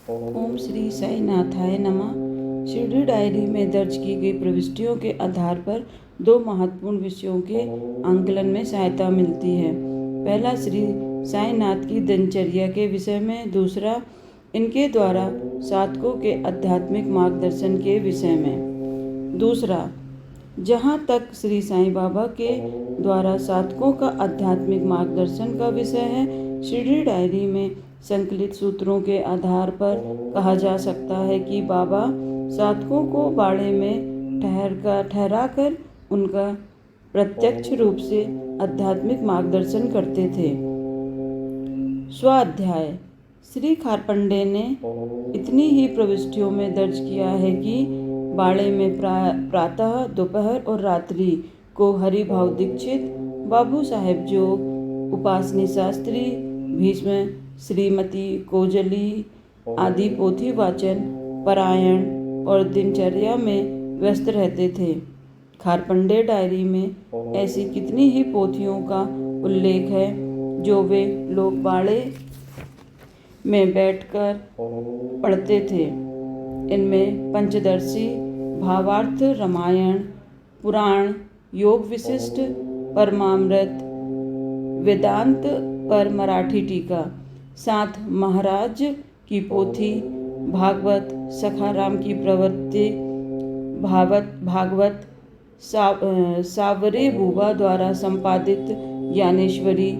ओम श्री साईनाथाय नमः। शिरडी डायरी में दर्ज की गई प्रविष्टियों के आधार पर दो महत्वपूर्ण विषयों के आंकलन में सहायता मिलती है। पहला श्री साईनाथ की दिनचर्या के विषय में, दूसरा इनके द्वारा साधकों के आध्यात्मिक मार्गदर्शन के विषय में। दूसरा, जहाँ तक श्री साईं बाबा के द्वारा साधकों का आध्यात्मिक मार्गदर्शन का विषय है, शिरडी डायरी में संकलित सूत्रों के आधार पर कहा जा सकता है कि बाबा साधकों को बाड़े में ठहराकर उनका प्रत्यक्ष रूप से आध्यात्मिक मार्गदर्शन करते थे। स्वाध्याय। श्री खारपंडे ने इतनी ही प्रविष्टियों में दर्ज किया है कि बाड़े में प्रातः, दोपहर और रात्रि को हरिभाव दीक्षित, बाबू साहेब जोग, उपासनी शास्त्री, भीष्म, श्रीमती कोजली आदि पोथी वाचन परायण और दिनचर्या में व्यस्त रहते थे। खारपंडे डायरी में ऐसी कितनी ही पोथियों का उल्लेख है जो वे लोग बाड़े में बैठकर पढ़ते थे। इनमें पंचदर्शी, भावार्थ रामायण, पुराण, योग विशिष्ट, परमामृत, वेदांत पर मराठी टीका, साथ महाराज की पोथी, भागवत, सखाराम की प्रवृत्ति, भागवत, सावरे बुबा द्वारा संपादित ज्ञानेश्वरी,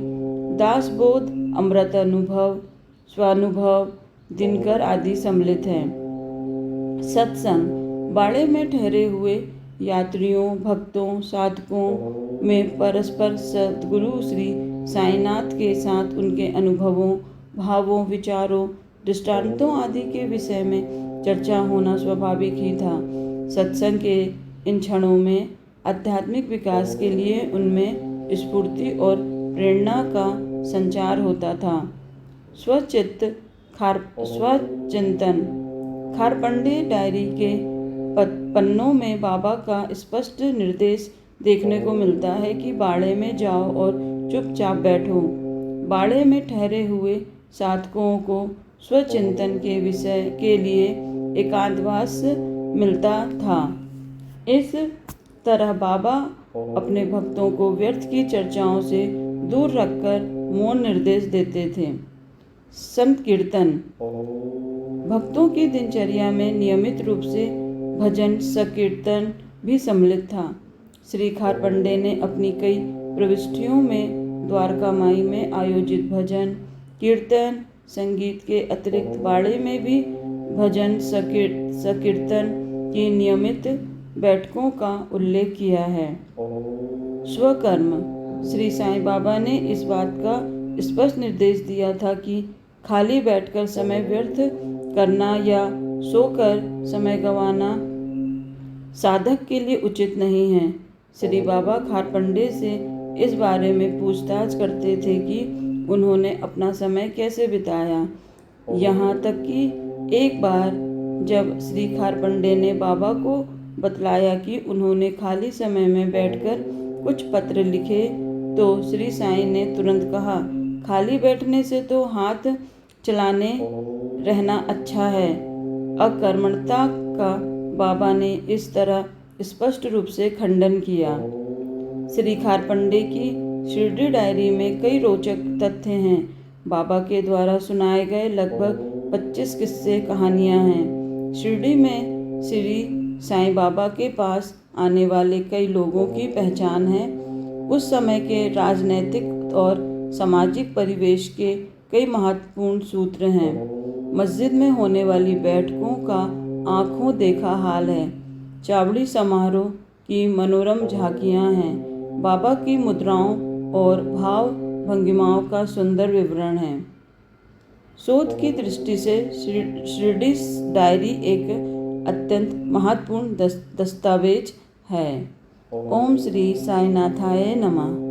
दासबोध, अमृत अनुभव, स्वानुभव, दिनकर आदि सम्मिलित हैं। सत्संग। बाड़े में ठहरे हुए यात्रियों, भक्तों, साधकों में परस्पर सद्गुरु श्री साईनाथ के साथ उनके अनुभवों, भावों, विचारों, दृष्टांतों आदि के विषय में चर्चा होना स्वाभाविक ही था। सत्संग के इन क्षणों में आध्यात्मिक विकास के लिए उनमें स्फूर्ति और प्रेरणा का संचार होता था। स्वचिंतन। खारपंडे डायरी के पन्नों में बाबा का स्पष्ट निर्देश देखने को मिलता है कि बाड़े में जाओ और चुपचाप बैठो। बाड़े में ठहरे हुए साधकों को स्वचिंतन के विषय के लिए एकांतवास मिलता था। इस तरह बाबा अपने भक्तों को व्यर्थ की चर्चाओं से दूर रखकर मौन निर्देश देते थे। संकीर्तन। भक्तों की दिनचर्या में नियमित रूप से भजन संकीर्तन भी सम्मिलित था। श्री खारपंडे ने अपनी कई प्रविष्टियों में द्वारका माई में आयोजित भजन कीर्तन संगीत के अतिरिक्त बाड़े में भी भजन संकीर्तन की नियमित बैठकों का उल्लेख किया है। स्वकर्म। श्री साईं बाबा ने इस बात का स्पष्ट निर्देश दिया था कि खाली बैठकर समय व्यर्थ करना या सोकर समय गंवाना साधक के लिए उचित नहीं है। श्री बाबा खारपंडे से इस बारे में पूछताछ करते थे कि उन्होंने अपना समय कैसे बिताया। यहाँ तक कि एक बार जब श्री खारपंडे ने बाबा को बतलाया कि उन्होंने खाली समय में बैठकर कुछ पत्र लिखे, तो श्री साईं ने तुरंत कहा, खाली बैठने से तो हाथ चलाने रहना अच्छा है। अकर्मण्यता का बाबा ने इस तरह स्पष्ट रूप से खंडन किया। श्री खारपंडे की शिरडी डायरी में कई रोचक तथ्य हैं। बाबा के द्वारा सुनाए गए लगभग 25 किस्से कहानियां हैं। शिरडी में श्री साईं बाबा के पास आने वाले कई लोगों की पहचान है। उस समय के राजनैतिक और सामाजिक परिवेश के कई महत्वपूर्ण सूत्र हैं। मस्जिद में होने वाली बैठकों का आँखों देखा हाल है। चावड़ी समारोह की मनोरम झांकियाँ हैं। बाबा की मुद्राओं और भाव भंगिमाओं का सुंदर विवरण है। शोध की दृष्टि से शिरडी डायरी एक अत्यंत महत्वपूर्ण दस्तावेज है। ओम श्री साईनाथाय नमः।